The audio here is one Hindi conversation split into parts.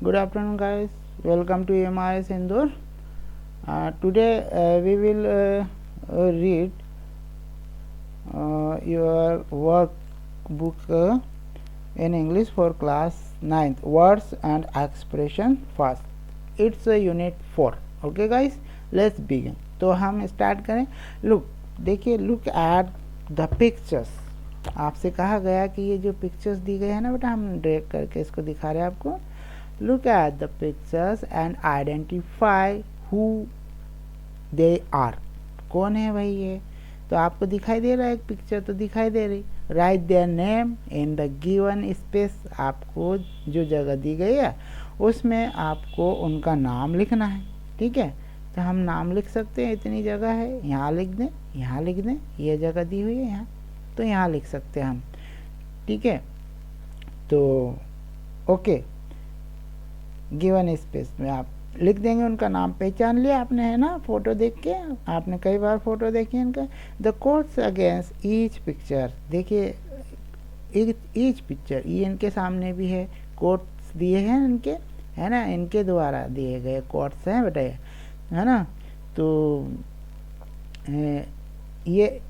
Good afternoon, guys. Welcome to MIS Indore. Today we will read your workbook in English for class 9th, words and expression fast. It's a unit 4. Okay guys, let's begin. तो हम स्टार्ट करें. देखिए, look at the pictures. आपसे कहा गया कि ये जो पिक्चर्स दी गई है ना बेटा, हम ड्रैग करके इसको दिखा रहे हैं आपको. Look at the pictures and identify who they are. कौन है भाई ये? तो आपको दिखाई दे रहा है, एक पिक्चर तो दिखाई दे रही. Right their name in the given space. आपको जो जगह दी गई है उसमें आपको उनका नाम लिखना है. ठीक है, तो हम नाम लिख सकते हैं. इतनी जगह है, यहाँ लिख दें, यहाँ लिख दें. ये जगह दी हुई है यहाँ, तो यहाँ लिख सकते हैं हम. ठीक है, तो ओके, गिवन स्पेस में आप लिख देंगे उनका नाम. पहचान लिया आपने, है ना? फोटो देख के आपने कई बार फोटो देखी इनका. The quotes against each picture. देखिए, ईच पिक्चर, ये इनके सामने भी है. कोट्स दिए हैं इनके, है ना? इनके द्वारा दिए गए कोट्स हैं बेटा, है ना? तो ये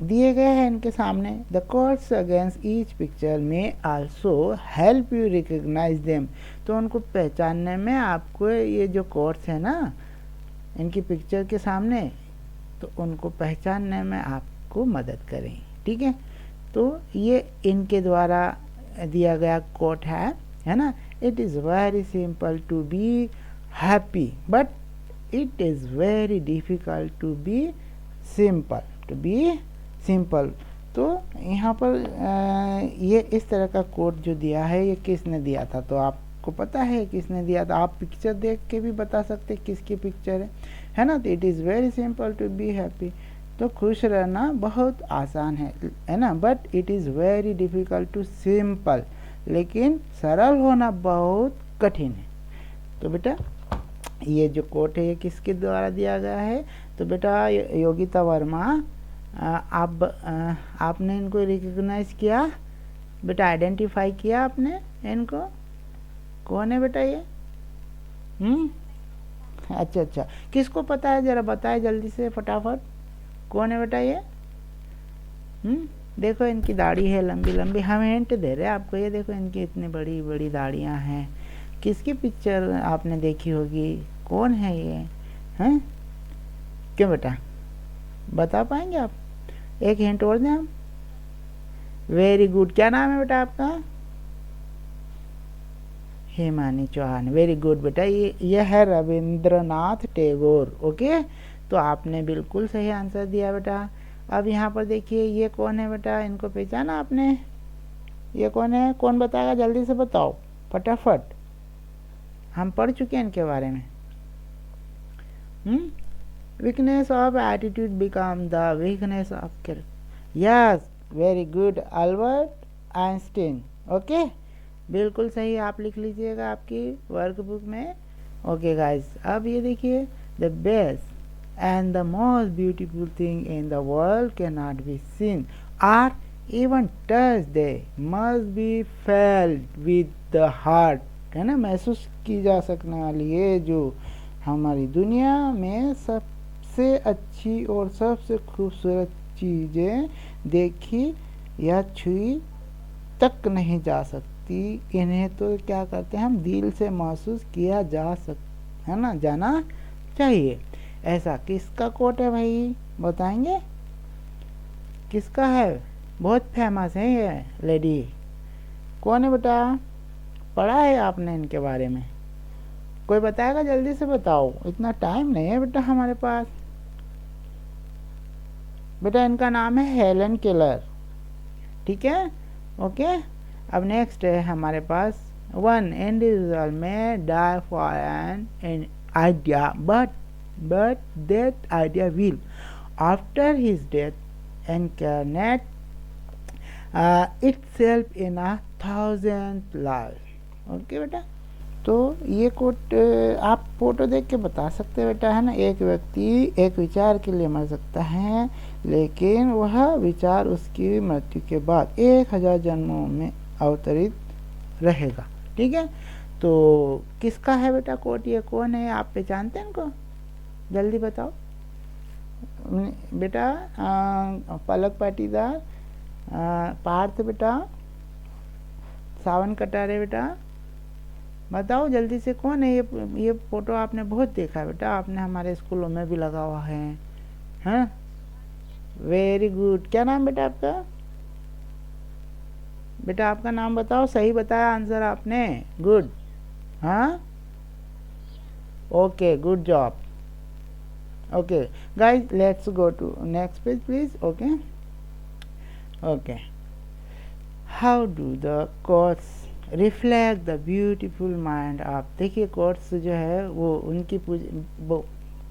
दिए गए हैं इनके सामने. The quotes against each picture में also help you recognise them. तो उनको पहचानने में आपको ये जो कोट्स है ना इनकी पिक्चर के सामने, तो उनको पहचानने में आपको मदद करें. ठीक है, तो ये इनके द्वारा दिया गया कोट है ना? It is very simple to be happy but it is very difficult to be simple. तो यहाँ पर ये इस तरह का कोड जो दिया है, ये किसने दिया था? तो आपको पता है किसने दिया था. आप पिक्चर देख के भी बता सकते किसकी पिक्चर है ना? तो it is very simple to be happy. तो खुश रहना बहुत आसान है ना? But it is very difficult to simple. लेकिन सरल होना बहुत कठिन है. तो बेटा, ये जो कोट है ये किसके द्वारा दिया गया है? तो बेटा, योगिता वर्मा. आपने इनको रिकग्नाइज किया बेटा, आइडेंटिफाई किया आपने इनको. कौन है बेटा ये? अच्छा, किसको पता है? ज़रा बताए जल्दी से, फटाफट. कौन है बेटा ये? देखो, इनकी दाढ़ी है लंबी लंबी. हम हिंट दे रहे हैं आपको. ये देखो, इनकी इतनी बड़ी बड़ी दाढ़ियाँ हैं. किसकी पिक्चर आपने देखी होगी? कौन है ये? हैं? क्यों बेटा, बता पाएंगे आप? एक हिंट और दें हम. Very good. क्या नाम है बेटा आपका? हेमानी चौहान. वेरी गुड बेटा. ये है रविंद्रनाथ टैगोर. ओके, तो आपने बिल्कुल सही आंसर दिया बेटा. अब यहाँ पर देखिए, ये कौन है बेटा? इनको पहचाना आपने? ये कौन है? कौन बताएगा? जल्दी से बताओ, फटाफट. हम पढ़ चुके हैं इनके बारे में. Weakness of attitude become the weakness of character. Yes, very good, Albert Einstein. Okay, बिल्कुल सही. आप लिख लीजिएगा आपकी वर्कबुक में. ओके गाइस, अब ये देखिए, the best and the most beautiful thing in the world can not be seen or even touch. They must be felt with the heart. है ना? महसूस की जा सकने वाली ये जो हमारी दुनिया में सबसे अच्छी और सबसे खूबसूरत चीज़ें देखी या छुई तक नहीं जा सकती. इन्हें तो क्या करते हैं हम, दिल से महसूस किया है ना, जाना चाहिए. ऐसा किसका कोट है भाई? बताएंगे किसका है? बहुत फेमस है ये लेडी. कौन है बेटा? पढ़ा है आपने इनके बारे में? कोई बताएगा? जल्दी से बताओ, इतना टाइम नहीं है बेटा हमारे पास. बेटा, इनका नाम है हेलन केलर. ठीक है, ओके. अब नेक्स्ट है हमारे पास, one individual may die for an idea but that idea will after his death incarnate itself in 1,000 lives. Okay बेटा, तो ये कोट आप फोटो देख के बता सकते हैं बेटा, है ना? एक व्यक्ति एक विचार के लिए मर सकता है, लेकिन वह विचार उसकी मृत्यु के बाद 1000 जन्मों में अवतरित रहेगा. ठीक है, तो किसका है बेटा कोट, ये कौन है, आप पहचानते हैं इनको, जल्दी बताओ बेटा। पलक पाटीदार, पार्थ बेटा, सावन कटारे बेटा, बताओ जल्दी से कौन है ये फोटो आपने बहुत देखा है बेटा, आपने हमारे स्कूलों में भी लगा हुआ है। हाँ वेरी गुड, क्या नाम बेटा आपका, बेटा आपका नाम बताओ, सही बताया आंसर आपने, गुड। हाँ okay good job. Okay guys let's go to next page please. Okay okay, how do the quotes reflect the beautiful mind of, देखिए कोट्स जो है वो उनकी वो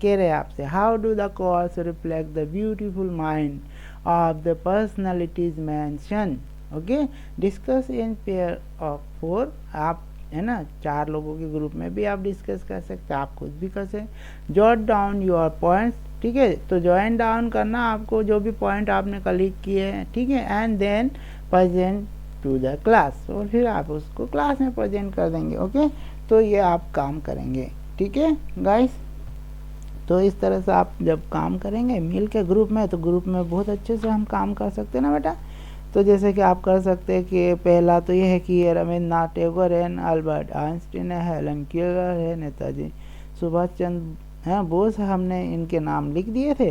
कह रहे हैं आपसे, how do the quotes reflect the beautiful mind of the personalities mention. Okay, discuss in pair of 4, आप है ना 4 लोगों के ग्रुप में भी आप डिस्कस कर सकते हैं, आप खुद भी कर सकते। जॉट डाउन योर पॉइंट्स, ठीक है, तो जॉइन डाउन करना आपको जो भी पॉइंट आपने कलीग किए हैं, ठीक है, and then present to the class, और फिर आप उसको क्लास में प्रेजेंट कर देंगे। ओके, तो ये आप काम करेंगे, ठीक है गाइस। तो इस तरह से आप जब काम करेंगे मिल के ग्रुप में, तो ग्रुप में बहुत अच्छे से हम काम कर सकते हैं ना बेटा। तो जैसे कि आप कर सकते हैं कि पहला तो ये है कि रविन्द्रनाथ टैगोर है, अल्बर्ट आइंस्टीन है, हेलन केलर है, नेताजी सुभाष चंद्र हैं बोस, हमने इनके नाम लिख दिए थे।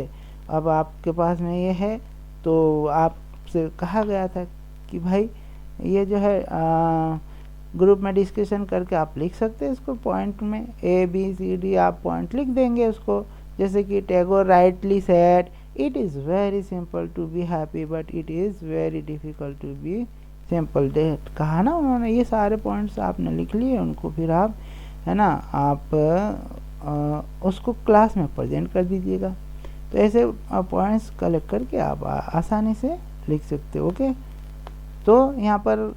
अब आपके पास में ये है, तो आपसे कहा गया था कि भाई ये जो है ग्रुप में डिस्कशन करके आप लिख सकते हैं इसको पॉइंट में, ABCD आप पॉइंट लिख देंगे उसको। जैसे कि Tagore rightly said, it is very simple to be happy but it is very difficult to be simple that, कहा ना उन्होंने। ये सारे पॉइंट्स आपने लिख लिए, उनको फिर आप है ना आप उसको क्लास में प्रेजेंट कर दीजिएगा। तो ऐसे पॉइंट्स कलेक्ट करके आप आसानी से लिख सकते हो। ओके, तो यहाँ पर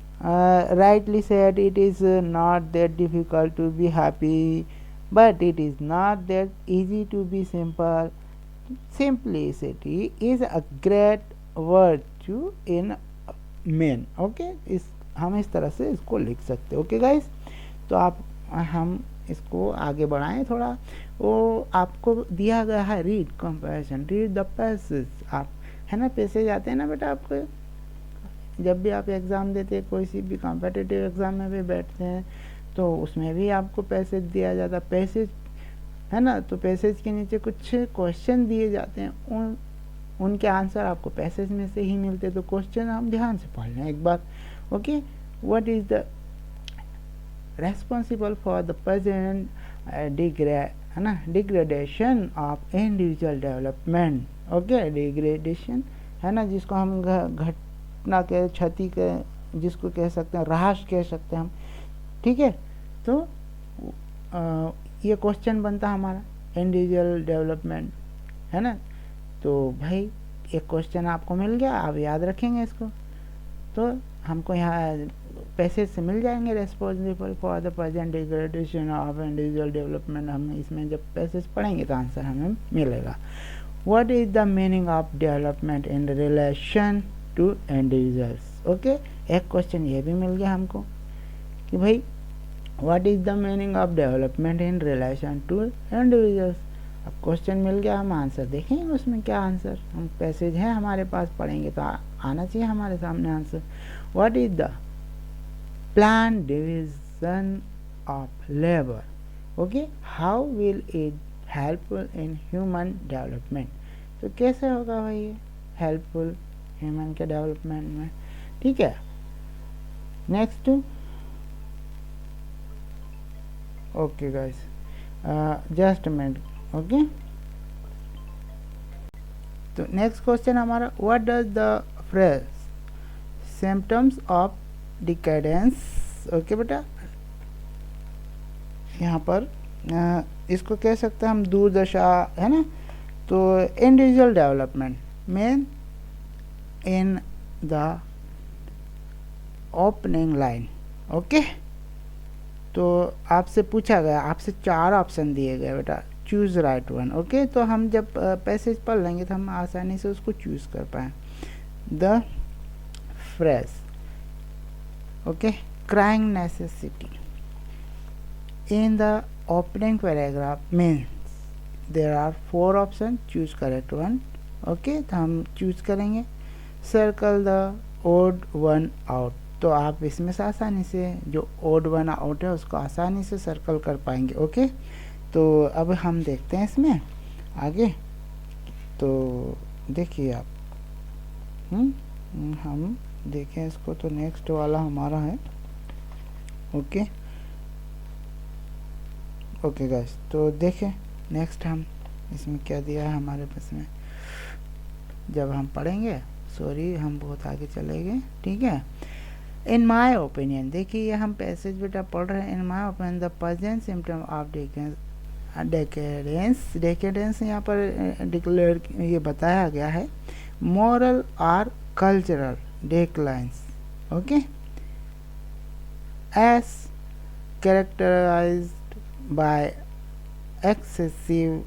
rightly said, it is not that difficult to be happy but it is not that easy to be simple. Simplicity is a great virtue in men. Okay, हम इस तरह से इसको लिख सकते हैं। ओके गाइस, तो हम इसको आगे बढ़ाएं थोड़ा। वो आपको दिया गया है read comparison, read the passage, आप है ना पैसेज आते हैं ना बेटा आपको, जब भी आप एग्ज़ाम देते हैं, कोई सी भी कॉम्पिटिटिव एग्ज़ाम में भी बैठते हैं तो उसमें भी आपको पैसेज दिया जाता है, पैसेज है ना। तो पैसेज के नीचे कुछ क्वेश्चन दिए जाते हैं, उनके आंसर आपको पैसेज में से ही मिलते हैं। तो क्वेश्चन हम ध्यान से पढ़ लें एक बार। Okay, what is the responsible for the present है ना degradation of individual development. Okay, degradation है ना जिसको हम घटना के क्षति के जिसको कह सकते हैं, ह्रास कह सकते हैं हम, ठीक है। तो ये क्वेश्चन बनता है हमारा इंडिविजुअल डेवलपमेंट, है ना। तो भाई एक क्वेश्चन आपको मिल गया, आप याद रखेंगे इसको। तो हमको यहाँ पैसेज से मिल जाएंगे, responsible for the present degradation of individual development. हम इसमें जब पैसेज पढ़ेंगे तो आंसर हमें मिलेगा। What is the meaning of development in relation to individuals. Okay, एक क्वेश्चन ये भी मिल गया हमको कि भाई what is the meaning of development in relation to individuals. अब क्वेश्चन मिल गया, हम आंसर देखेंगे उसमें क्या आंसर, हम पैसेज है हमारे पास, पढ़ेंगे तो आना चाहिए हमारे सामने answer. What is the plan division of labour. Okay, how will it helpful in human development. तो कैसे होगा भाई ये हेल्पफुल ह्यूमन के डेवलपमेंट में, ठीक है। Next, okay guys just minute. Okay, तो नेक्स्ट क्वेश्चन हमारा, what does the phrase symptoms of decadence. Okay बेटा, यहाँ पर इसको कह सकते हैं हम दुर्दशा, है ना। तो individual development main in the opening line. Okay, तो आपसे पूछा गया, आपसे 4 ऑप्शन दिए गए बेटा, चूज राइट वन। ओके, तो हम जब पैसेज पढ़ लेंगे तो हम आसानी से उसको चूज कर पाए। The phrase, okay, crying necessity, in the opening paragraph means there are 4 options, choose correct one. Okay तो हम चूज करेंगे circle the odd one out, तो आप इसमें से आसानी से जो ओड वन आउट है उसको आसानी से सर्कल कर पाएंगे। ओके तो अब हम देखते हैं इसमें आगे। तो देखिए आप हम देखें इसको, तो नेक्स्ट वाला हमारा है। ओके ओके गाइस, तो देखें नेक्स्ट हम इसमें क्या दिया है हमारे पास में, जब हम पढ़ेंगे, सॉरी हम बहुत आगे चले गए, ठीक है। इन माई ओपिनियन, देखिए हम पैसेज बेटा पढ़ रहे हैं। In my opinion the present symptom of decadence यहाँ पर डिक्लेयर ये बताया गया है, मोरल और cultural declines. Okay as characterised by excessive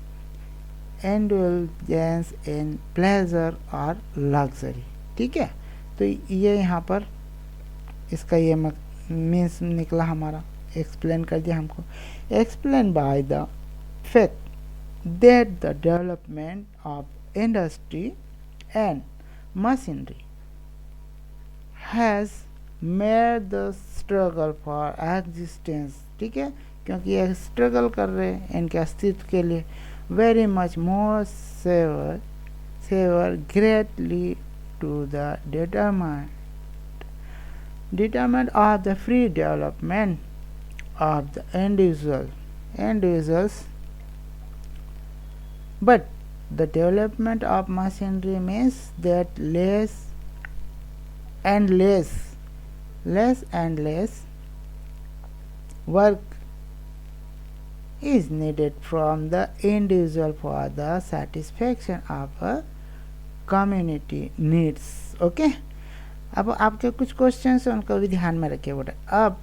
indulgence in pleasure और लग्जरी, ठीक है। तो ये यहाँ पर इसका ये मीन्स निकला हमारा, एक्सप्लेन कर दिया हमको। Explain by the fact that the development of industry and machinery has made the struggle for existence, ठीक है, क्योंकि ये स्ट्रगल कर रहे हैं इनके अस्तित्व के लिए, very much more savor greatly to the determined of the free development of the individuals, but the development of machinery means that less and less work is needed from the individual for the satisfaction of a community needs। Okay अब आपके कुछ क्वेश्चंस हैं उनको भी ध्यान में रखिए बेटा। अब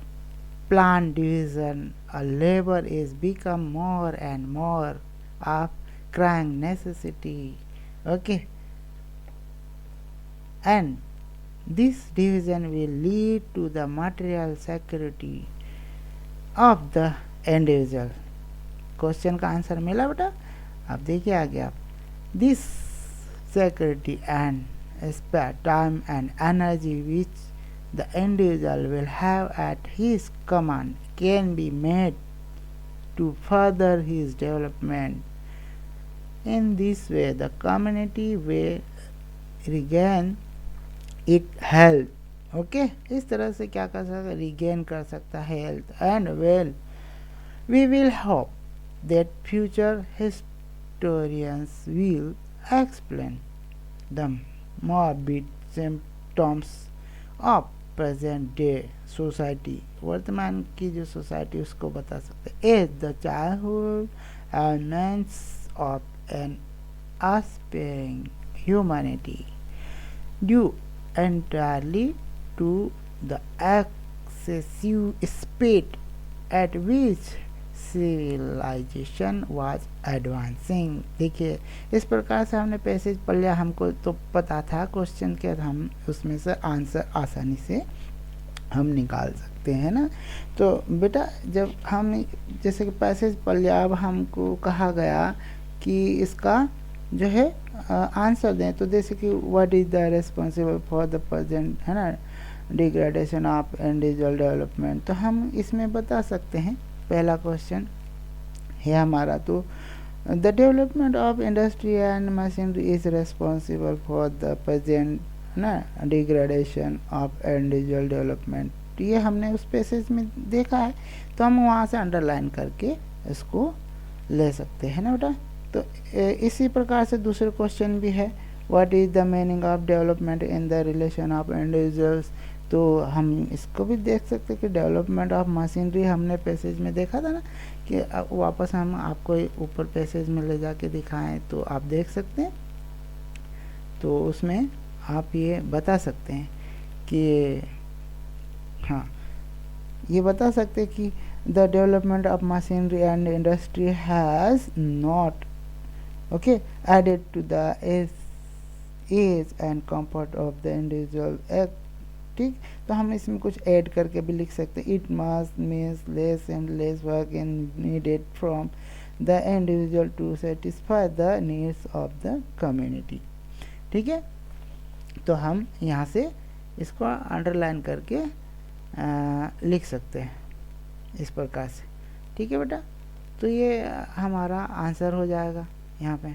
plan division labour is become more and more of crying necessity. Okay and this division will lead to the material security of the individual. Question का आंसर मिला बेटा। अब देखिए आगे आप, this security and spare time and energy which the individual will have at his command can be made to further his development. In this way the community will regain it health. Okay इस तरह से क्या कर सकता है, रिगेन कर सकता है health and well. We will hope that future historians will explain the morbid symptoms of present day society, वर्तमान की जो सोसाइटी उसको बता सकते हैं। As the childhood elements of an aspiring humanity due entirely to the excessive speed at which civilization was advancing। देखिए इस प्रकार से हमने पैसेज पढ़ लिया, हमको तो पता था क्वेश्चन के, हम उसमें से आंसर आसानी से हम निकाल सकते हैं ना। तो बेटा जब हम जैसे कि पैसेज पढ़ लिया, अब हमको कहा गया कि इसका जो है आंसर दें, तो जैसे कि what is the responsible for the present है ना डिग्रेडेशन ऑफ इंडिविजुअल डेवलपमेंट, तो हम इसमें बता सकते हैं। पहला क्वेश्चन है हमारा, तो the development of industry and machinery is responsible for the present ना डिग्रेडेशन ऑफ इंडिविजुअल डेवलपमेंट। ये हमने उस पैसेज में देखा है, तो हम वहाँ से अंडरलाइन करके इसको ले सकते हैं ना बेटा। तो इसी प्रकार से दूसरे क्वेश्चन भी है, what is the meaning of development in the relation of individuals. तो हम इसको भी देख सकते हैं कि डेवलपमेंट ऑफ मशीनरी हमने पैसेज में देखा था ना, कि वापस हम आपको ऊपर पैसेज में ले जाके दिखाएं तो आप देख सकते हैं। तो उसमें आप ये बता सकते हैं कि हाँ ये बता सकते हैं कि the development of machinery and industry has not okay added to the ease and comfort of the individual ठीक। तो हम इसमें कुछ ऐड करके भी लिख सकते हैं, it must means less and less work in needed from the individual to satisfy the needs of the community. ठीक है, तो हम यहाँ से इसको अंडरलाइन करके लिख सकते हैं इस प्रकार से। ठीक है बेटा, तो ये हमारा आंसर हो जाएगा यहाँ पे।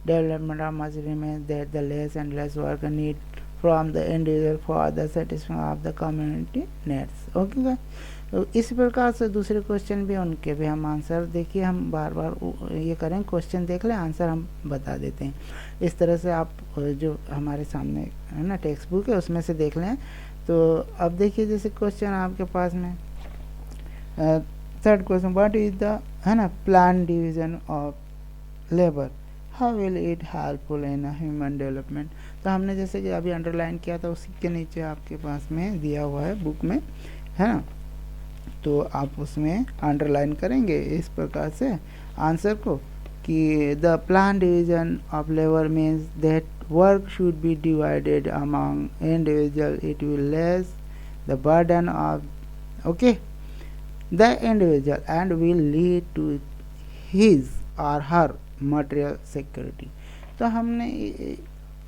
डेवलपमेंट ऑफ मशीनरी में that the less and less work need from the individual for the satisfaction of the community needs. Okay, तो इस प्रकार से दूसरे क्वेश्चन भी उनके भी हम आंसर देखिए, हम बार बार ये करें, क्वेश्चन देख लें, आंसर हम बता देते हैं। इस तरह से आप जो हमारे सामने है ना टेक्स्ट बुक है उसमें से देख लें। तो अब देखिए जैसे क्वेश्चन आपके पास में third question, what is the है ना plan division of labour, how will it helpful in human development. तो हमने जैसे कि अभी अंडरलाइन किया था उसी के नीचे आपके पास में दिया हुआ है बुक में, है ना, तो आप उसमें अंडरलाइन करेंगे इस प्रकार से आंसर को कि the plan division of labour means that work should be divided among individual, it will less the burden of okay the individual and will lead to his और हर मटेरियल सिक्योरिटी। तो हमने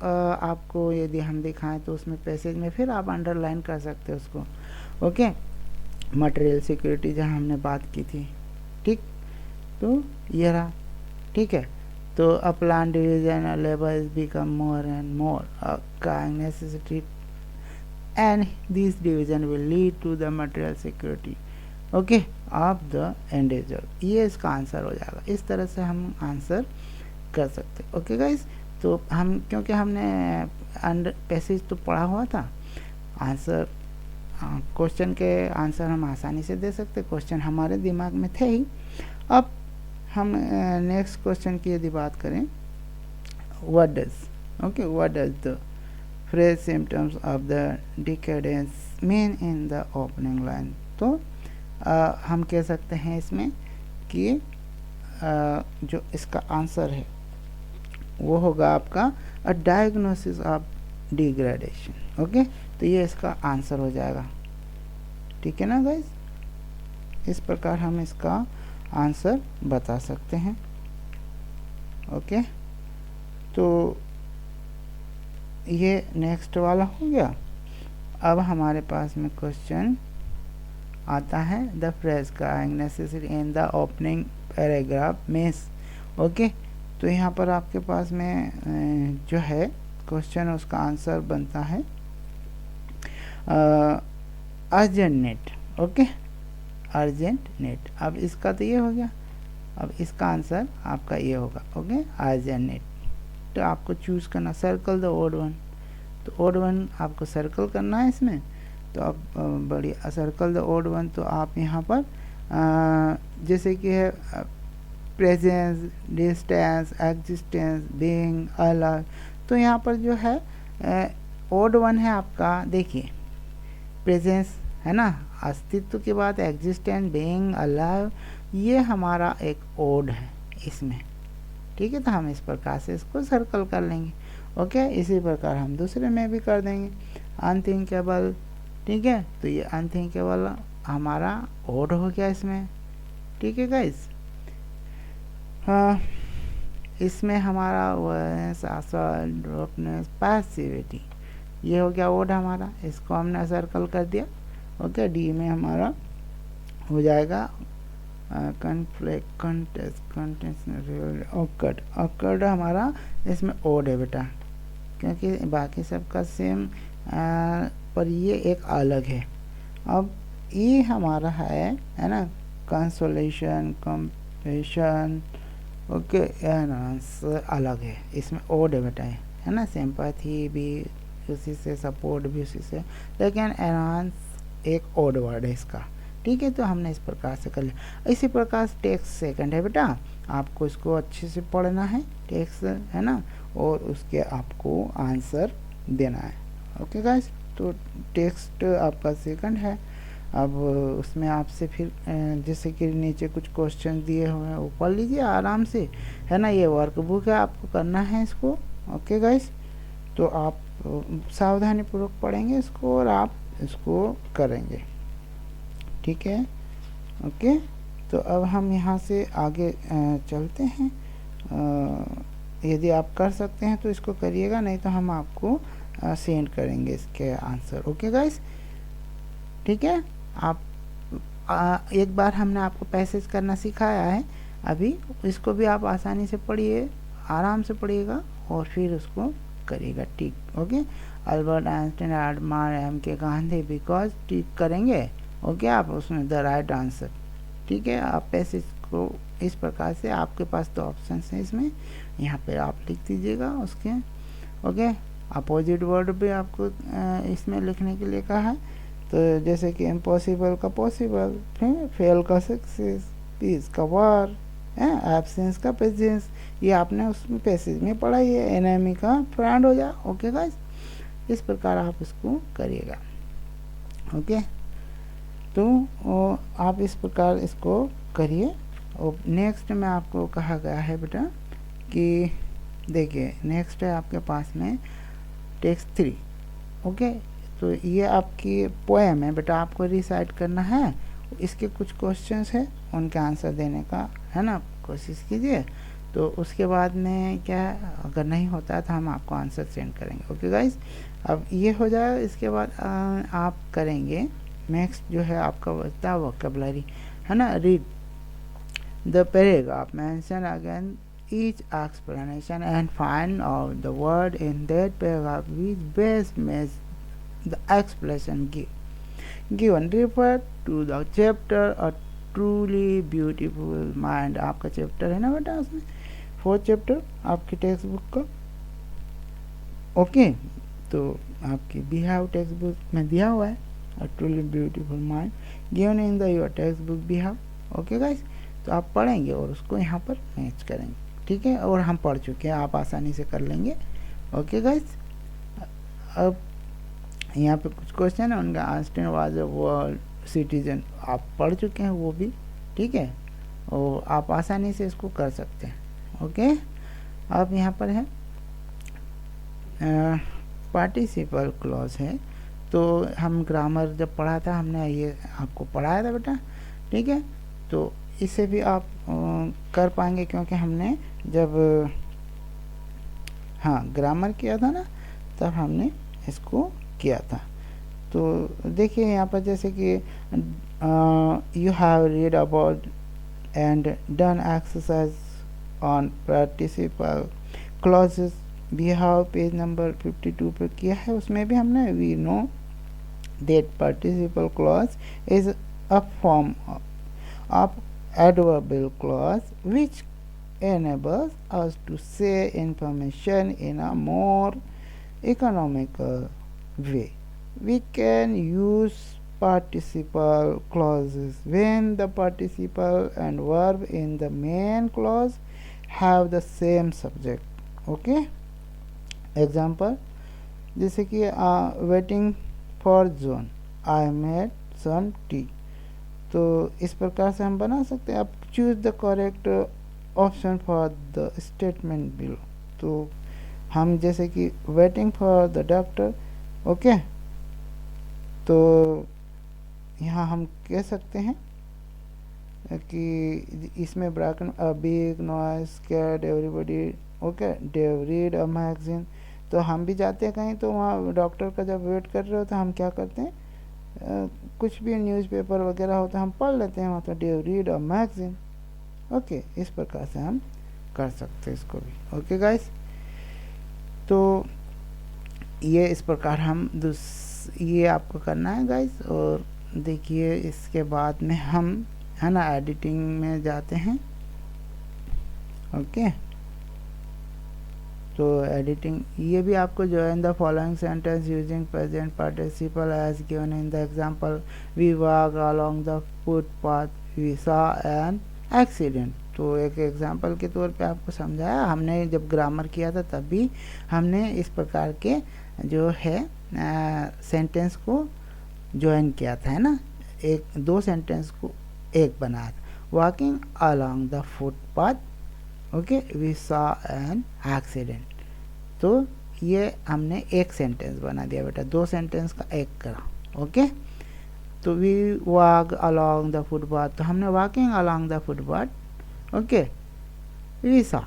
आपको यदि हम दिखाएं तो उसमें पैसेज में फिर आप अंडरलाइन कर सकते हैं उसको। ओके, मटेरियल सिक्योरिटी जहाँ हमने बात की थी, ठीक, तो ये रहा। ठीक है, तो a plan division labour is become more and more necessity and this division will lead to the material security okay of the individual. ये इसका आंसर हो जाएगा। इस तरह से हम आंसर कर सकते हैं। ओके गाइस, तो हम क्योंकि हमने पैसेज तो पढ़ा हुआ था, आंसर क्वेश्चन के आंसर हम आसानी से दे सकते, क्वेश्चन हमारे दिमाग में थे ही। अब हम नेक्स्ट क्वेश्चन की यदि बात करें, what does the phrase symptoms of the decadence mean in the opening line. तो हम कह सकते हैं इसमें कि जो इसका आंसर है वो होगा आपका a diagnosis of degradation. Okay, तो ये इसका आंसर हो जाएगा। ठीक है ना गाइस, इस प्रकार हम इसका आंसर बता सकते हैं। ओके, तो ये नेक्स्ट वाला हो गया। अब हमारे पास में क्वेश्चन आता है द फ्रेज का necessary in the opening paragraph means. Okay, तो यहाँ पर आपके पास में जो है क्वेश्चन उसका आंसर बनता है urgent net. Okay, urgent net. अब इसका तो ये हो गया, अब इसका आंसर आपका ये होगा। Okay, urgent net. तो आपको चूज करना सर्कल द ओड वन, तो ओड वन आपको सर्कल करना है इसमें। तो आप बड़ी सर्कल द ओड वन, तो आप यहाँ पर जैसे कि है presence, distance, existence, being, alive. तो यहाँ पर जो है ओड वन है आपका, देखिए प्रेजेंस है ना, अस्तित्व की बात, एग्जिस्टेंस, बीइंग, अलाइव, ये हमारा एक ओड है इसमें। ठीक है, तो हम इस प्रकार से इसको सर्कल कर लेंगे। ओके, इसी प्रकार हम दूसरे में भी कर देंगे। अनथिंकेबल, ठीक है, तो ये अनथिंकेबल हमारा ओड हो गया इसमें। ठीक है गाइस, हाँ, इसमें हमारा पैसिविटी, ये हो गया ओड हमारा, इसको हमने सर्कल कर दिया। ओके, डी में हमारा हो जाएगा ऑकर्ड हमारा इसमें ओड है बेटा, क्योंकि बाकी सबका सेम पर ये एक अलग है। अब ये हमारा है ना कंसोलेशन, कंपेशन, ओके, एनहांस अलग है, इसमें ओड है बेटा, है ना, सिंपैथी भी उसी से, सपोर्ट भी उसी से, लेकिन एनहांस एक ओड वर्ड है इसका। ठीक है, तो हमने इस प्रकार से कर लिया। इसी प्रकार से टेक्स्ट सेकंड है बेटा, आपको इसको अच्छे से पढ़ना है टेक्स्ट, है ना, और उसके आपको आंसर देना है। ओके गाइस, तो टेक्स्ट आपका सेकंड है। अब उसमें आपसे फिर जैसे कि नीचे कुछ क्वेश्चन दिए हुए हैं, वो पढ़ लीजिए आराम से, है ना, ये वर्कबुक है, आपको करना है इसको। ओके गाइस, तो आप सावधानी पूर्वक पढ़ेंगे इसको और आप इसको करेंगे, ठीक है। ओके, तो अब हम यहाँ से आगे चलते हैं। यदि आप कर सकते हैं तो इसको करिएगा, नहीं तो हम आपको सेंड करेंगे इसके आंसर। ओके गाइस, ठीक है। आप एक बार हमने आपको पैसेज करना सिखाया है, अभी इसको भी आप आसानी से पढ़िए, आराम से पढ़िएगा और फिर उसको करिएगा, ठीक। Okay, Albert Einstein admire M K Gandhi because, ठीक करेंगे। ओके, आप उसमें द राइट आंसर, ठीक है। आप पैसेज को इस प्रकार से, आपके पास तो ऑप्शन है इसमें, यहाँ पे आप लिख दीजिएगा उसके। ओके, अपोजिट वर्ड भी आपको इसमें लिखने के लिए कहा है, तो जैसे कि इम्पॉसिबल का पॉसिबल, फिर फेल का सक्सेस, पीस का वार, एब्सेंस का प्रेजेंस, ये आपने उसमें पैसेज में पढ़ा ही है। एनिमी का फ्रेंड हो जा। ओके गाइस, इस प्रकार आप इसको करिएगा। ओके, तो आप इस प्रकार इसको करिए। और नेक्स्ट में आपको कहा गया है बेटा कि देखिए, नेक्स्ट है आपके पास में टेक्स्ट 3। ओके, तो ये आपकी पोएम है बेटा, आपको रिसाइट करना है। इसके कुछ क्वेश्चंस है, उनके आंसर देने का है ना, कोशिश कीजिए। तो उसके बाद में क्या, अगर नहीं होता है तो हम आपको आंसर सेंड करेंगे। ओके गाइस, अब ये हो जाए, इसके बाद आप करेंगे नेक्स्ट जो है आपका बचता है वोकैबुलरी, है ना। Read the paragraph, mention again each explanation and find out the word in that paragraph which best match the explanation given. Refer to the chapter A Truly Beautiful Mind, आपका चैप्टर है ना बेटा, उसमें 4th चैप्टर आपकी टेक्स्ट बुक का। ओके, तो आपकी बिहाव टेक्स्ट बुक में दिया हुआ है A Truly Beautiful Mind given in the your text book बिहाव। ओके गाइस, तो आप पढ़ेंगे और उसको यहाँ पर मैच करेंगे, ठीक है। और हम पढ़ चुके हैं, आप आसानी से कर लेंगे। ओके गाइस, अब यहाँ पे कुछ क्वेश्चन है, उनका Einstein was a world citizen, आप पढ़ चुके हैं वो भी, ठीक है। और आप आसानी से इसको कर सकते हैं। ओके, अब यहाँ पर है पार्टिसिपल क्लॉज है, तो हम ग्रामर जब पढ़ा था हमने ये आपको पढ़ाया था बेटा, ठीक है। तो इसे भी आप कर पाएंगे, क्योंकि हमने जब ग्रामर किया था ना, तब हमने इसको किया था। तो देखिए यहाँ पर जैसे कि you have read about and done exercise on participle clauses, बिहाव पेज नंबर 52 पर किया है। उसमें भी हमने we know that participle clause is a form of adverbial clause which enables us to say information in a more economical way. We can use participle clauses when the participle and verb in the main clause have the same subject. Okay, example जैसे कि waiting for John, I made some tea, तो इस प्रकार से हम बना सकते हैं। आप choose the correct option for the statement below, तो हम जैसे कि waiting for the doctor. Okay, तो यहाँ हम कह सकते हैं कि इसमें bracket a big noise scared everybody, okay, Dev read a magazine. तो हम भी जाते हैं कहीं, तो वहाँ डॉक्टर का जब वेट कर रहे हो तो हम क्या करते हैं, कुछ भी न्यूज़पेपर वगैरह होता है हम पढ़ लेते हैं, मतलब do read a magazine. Okay, इस प्रकार से हम कर सकते हैं इसको भी। ओके गाइस, तो ये इस प्रकार हम ये आपको करना है गाइस। और देखिए इसके बाद में हम है ना एडिटिंग में जाते हैं। ओके, तो एडिटिंग ये भी आपको join the following sentence using present participle as given in the example, we walk along the footpath, we saw an accident. तो एक एग्जांपल के तौर पे आपको समझाया, हमने जब ग्रामर किया था तब भी हमने इस प्रकार के जो है सेंटेंस को जॉइन किया था, है ना, एक दो सेंटेंस को एक बनाया था। Walking along the footpath, okay, we saw an accident, तो ये हमने एक सेंटेंस बना दिया बेटा, दो सेंटेंस का एक करा। ओके। तो we walk along the footpath, तो हमने walking along the footpath. Okay, we saw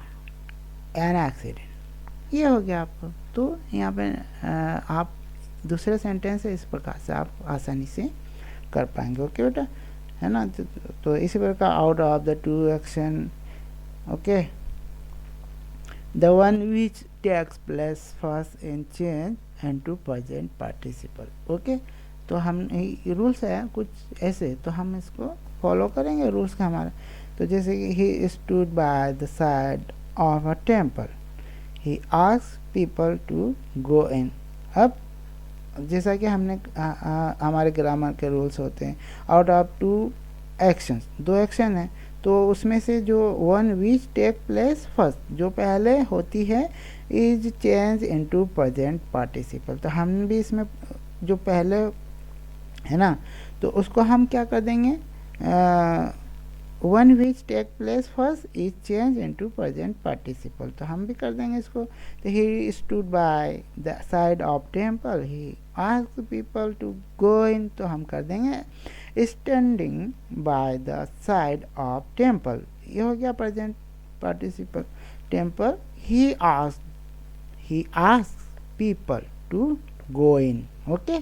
an accident, ये हो गया आपको। तो यहाँ पे आप दूसरे सेंटेंस है, इस प्रकार से आप आसानी से कर पाएंगे। ओके बेटा, है ना। तो इसी प्रकार out of the two action, okay, the one which takes place first in change into present participle. Okay, तो हम रूल्स है कुछ ऐसे, तो हम इसको फॉलो करेंगे रूल्स का हमारा। तो जैसे कि he stood by the side of a temple, he asked people to go in. अब जैसा कि हमने हमारे ग्रामर के रूल्स होते हैं, आउट ऑफ टू एक्शंस, दो एक्शन है, तो उसमें से जो one which take place first, जो पहले होती है, is change into present participle. तो हम भी इसमें जो पहले है ना, तो उसको हम क्या कर देंगे, one which take place first is change into present participle, तो हम भी कर देंगे इसको। तो he stood by the side of temple, he asked people to go in, तो हम कर देंगे standing by the side of temple, ये हो गया present participle. Temple, he asked people to go in. Okay,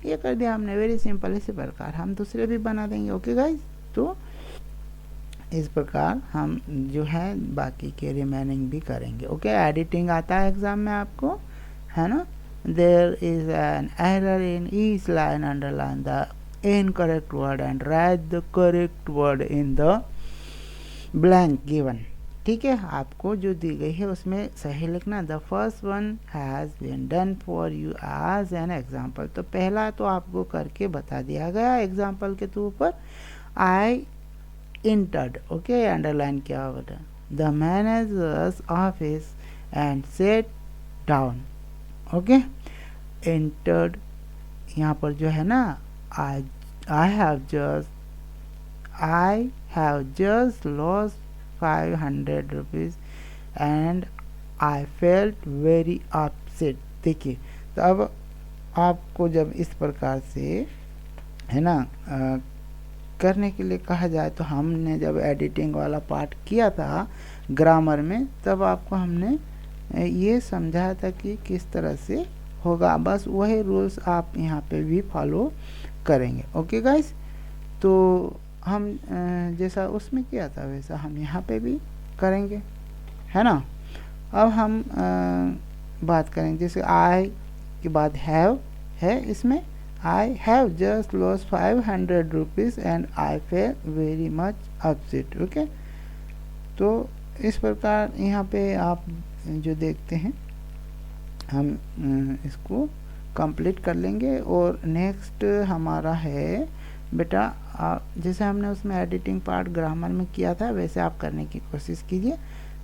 ये कर दिया हमने, वेरी सिंपल। इसी प्रकार हम दूसरे भी बना देंगे। ओके गाइज, तो इस प्रकार हम जो है बाकी के रिमेनिंग भी करेंगे। ओके, एडिटिंग आता है एग्जाम में आपको, है ना। There is an error in each line, underline the incorrect word and write the correct word in the blank given. ठीक है, आपको जो दी गई है उसमें सही लिखना। The first one has been done for you as an example, तो पहला तो आपको करके बता दिया गया एग्जाम्पल के तौर पर। आई entered, okay, अंडरलाइन किया होगा, the managers office and set down. Okay, entered यहाँ पर जो है ना, I have just lost 500 rupees and I felt very upset। देखिए, तो अब आपको जब इस प्रकार से है ना करने के लिए कहा जाए, तो हमने जब एडिटिंग वाला पार्ट किया था ग्रामर में, तब आपको हमने ये समझाया था कि किस तरह से होगा। बस वही रूल्स आप यहाँ पे भी फॉलो करेंगे। ओके गाइस, तो हम जैसा उसमें किया था वैसा हम यहाँ पे भी करेंगे, है ना। अब हम बात करेंगे, जैसे आई के बाद हैव है, इसमें I have just lost 500 rupees and I feel very much upset। Okay, तो इस प्रकार यहाँ पे आप जो देखते हैं हम इसको कंप्लीट कर लेंगे। और नेक्स्ट हमारा है बेटा, जैसे हमने उसमें एडिटिंग पार्ट ग्रामर में किया था वैसे आप करने की कोशिश कीजिए,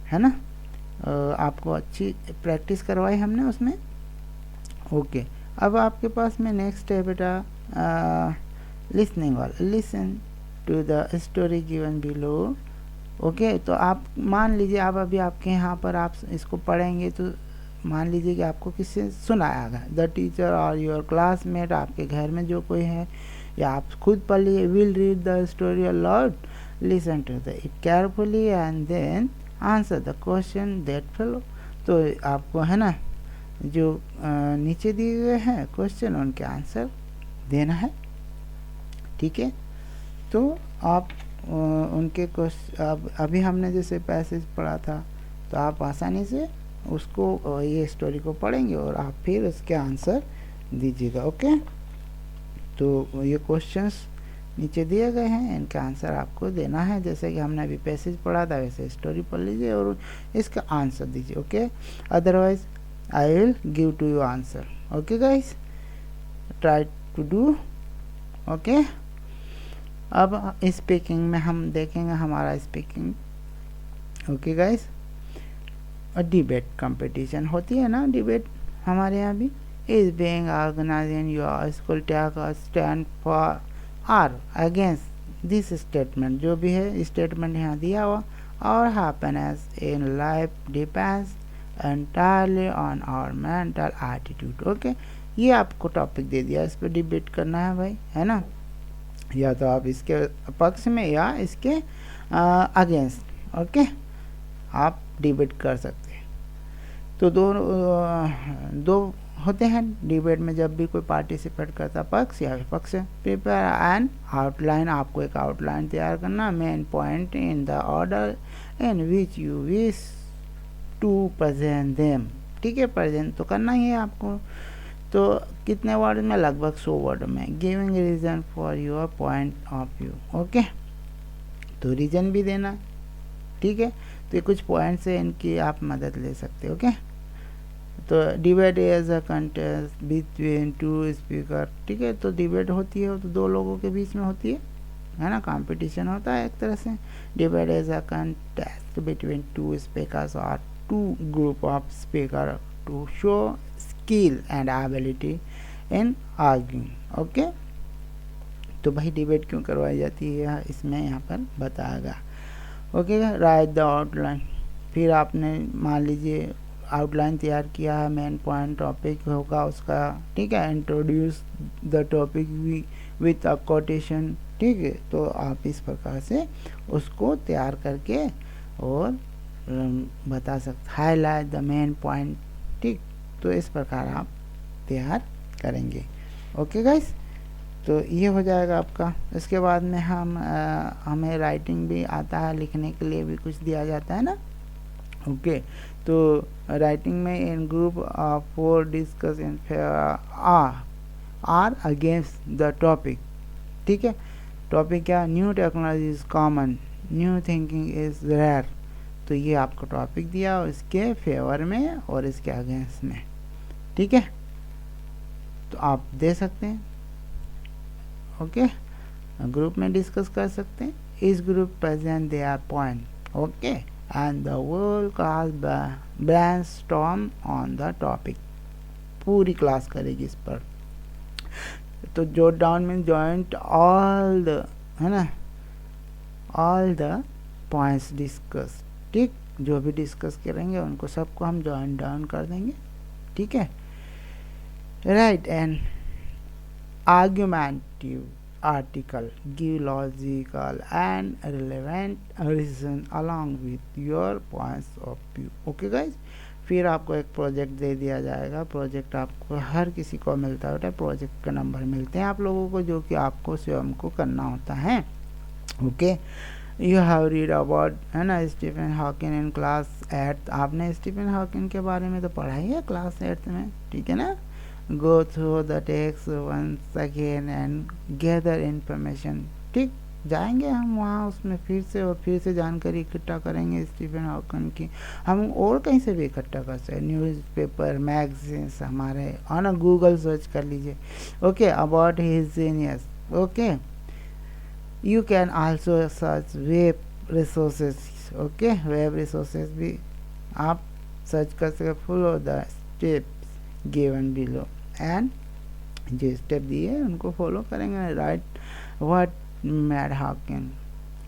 है ना। आपको अच्छी प्रैक्टिस करवाई हमने उसमें। ओके, अब आपके पास में नेक्स्ट है बेटा लिसनिंग वाला, listen to the story given below. Okay, तो आप मान लीजिए आप अभी आपके यहाँ पर आप इसको पढ़ेंगे, तो मान लीजिए कि आपको किससे सुनाया गया, द टीचर और योर क्लासमेट, आपके घर में जो कोई है, या आप खुद पढ़ लीजिए। Will read the story aloud, listen to the it carefully and then answer the question that follow. तो आपको है ना जो नीचे दिए हुए हैं क्वेश्चन, उनके आंसर देना है। ठीक है, तो आप उनके क्वेश्चन, अभी हमने जैसे पैसेज पढ़ा था, तो आप आसानी से उसको ये स्टोरी को पढ़ेंगे और आप फिर उसके आंसर दीजिएगा। ओके, तो ये क्वेश्चंस नीचे दिए गए हैं, इनका आंसर आपको देना है। जैसे कि हमने अभी पैसेज पढ़ा था वैसे स्टोरी पढ़ लीजिए और इसका आंसर दीजिए। Okay, otherwise I will give to you answer। Okay guys, try to do। okay, अब स्पीकिंग में हम देखेंगे हमारा स्पीकिंग। ओके गाइस, और डिबेट कंपटीशन होती है ना, डिबेट हमारे यहाँ भी is being organise in your school, take a stand for or against this statement, जो भी है स्टेटमेंट यहाँ दिया हुआ। और happiness in life depends entirely on our mental attitude। Okay, ये आपको टॉपिक दे दिया, इस पर डिबेट करना है भाई, है ना, या तो आप इसके पक्ष में या इसके अगेंस्ट, ओके, आप डिबेट कर सकते हैं। तो दो होते हैं डिबेट में, जब भी कोई पार्टिसिपेट करता, पक्ष या विपक्ष। प्रिपेयर एन आउटलाइन, आपको एक आउटलाइन तैयार करना, main point in the order in which you wish to present them, ठीक है, प्रेजेंट तो करना ही है आपको। तो कितने वर्ड में, लगभग 100 वर्ड में। Giving reason for your point of view, okay, तो रीजन भी देना, ठीक है। तो ये कुछ पॉइंट से इनकी आप मदद ले सकते हो, ओके। तो debate as a contest between two speaker, ठीक है, तो डिबेट होती है तो दो लोगों के बीच में होती है ना, कंपटीशन होता है एक तरह से। Debate as a contest between two speakers और two group of speaker to show skill and ability in arguing, okay. तो भाई डिबेट क्यों करवाई जाती है इसमें यहाँ पर बताएगा, ओके। राइट द आउटलाइन, फिर आपने मान लीजिए आउटलाइन तैयार किया है, मेन पॉइंट टॉपिक होगा उसका, ठीक है। Introduce the topic with a quotation, ठीक है। तो आप इस प्रकार से उसको तैयार करके और बता सकते, हाईलाइट द मेन पॉइंट, ठीक। तो इस प्रकार आप तैयार करेंगे, ओके गाइस। तो ये हो जाएगा आपका। इसके बाद में हमें राइटिंग भी आता है, लिखने के लिए भी कुछ दिया जाता है ना, ओके। तो राइटिंग में in group of 4 discuss in or against the topic, ठीक है। टॉपिक क्या, new technology is common, new thinking is rare. तो ये आपको टॉपिक दिया और इसके फेवर में और इसके अगेंस्ट में, ठीक है। तो आप दे सकते हैं, ओके, ग्रुप में डिस्कस कर सकते हैं। इस group present their point, okay, and the whole class brainstorm on the topic, पूरी क्लास करेगी इस पर। तो jot down mean joint all the, है ना, ऑल द पॉइंट्स डिस्कस, ठीक। जो भी डिस्कस करेंगे उनको सबको हम जॉइंट डाउन कर देंगे, ठीक है। Right and argumentative article, give logical and relevant reason along with your points of view, okay guys। फिर आपको एक प्रोजेक्ट दे दिया जाएगा, प्रोजेक्ट आपको हर किसी को मिलता है, प्रोजेक्ट के नंबर मिलते हैं आप लोगों को, जो कि आपको स्वयं को करना होता है, okay. You have read about, है ना, स्टीफन हॉकिंग इन क्लास 8, आपने स्टीफन हॉकिंग के बारे में तो पढ़ा ही है क्लास 8 में, ठीक है ना। go through the text once again and gather information, ठीक। जाएंगे हम वहाँ उसमें फिर से और फिर से जानकारी इकट्ठा करेंगे स्टीफन हॉकिंग की। हम और कहीं से भी इकट्ठा कर सकते हैं, न्यूज़पेपर, मैगजीन्स, हमारे और ना गूगल सर्च कर लीजिए, okay, about his genius, okay. You can also search web resources, okay, web resources भी आप सर्च कर सकते। Follow the steps given below, and जो स्टेप दिए उनको फॉलो करेंगे। Right what made Hawking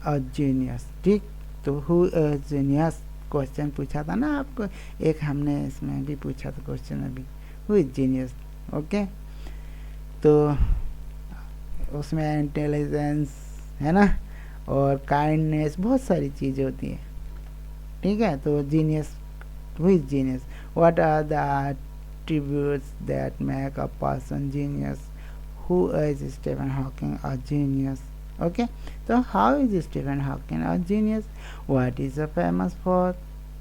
a genius, ठीक। तो हु इज जीनियस, क्वेश्चन पूछा था ना आपको, एक हमने इसमें भी पूछा था क्वेश्चन अभी, हु इज जीनियस, ओके। तो उसमें इंटेलिजेंस, है ना, और काइंडनेस, बहुत सारी चीज़ें होती हैं, ठीक है। तो genius, who is genius, what are the attributes that make a person genius, who is Stephen Hawking a genius, okay। तो how is Stephen Hawking a genius, what is he famous for,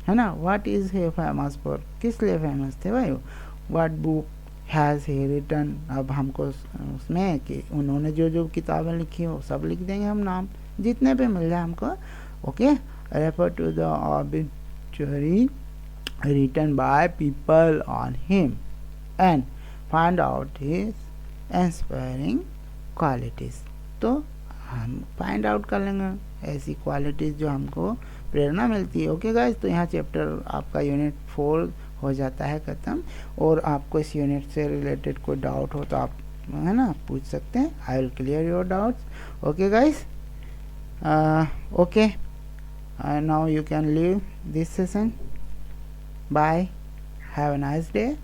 है ना, what is he famous for, किस लिए फेमस थे भाई, what book has he written। अब हमको उसमें कि उन्होंने जो जो किताबें लिखी वो सब लिख देंगे हम, नाम जितने पे मिल जाए हमको, okay. Refer to the obituary written by people on him and find out his inspiring qualities। तो हम फाइंड आउट कर लेंगे ऐसी क्वालिटीज़ जो हमको प्रेरणा मिलती है, ओके गाइस। तो यहाँ चैप्टर आपका यूनिट 4 हो जाता है ख़त्म। और आपको इस यूनिट से रिलेटेड कोई डाउट हो तो आप, है ना, पूछ सकते हैं। I will clear your doubts, okay guys, okay. Now you can leave this session. Bye. Have a nice day.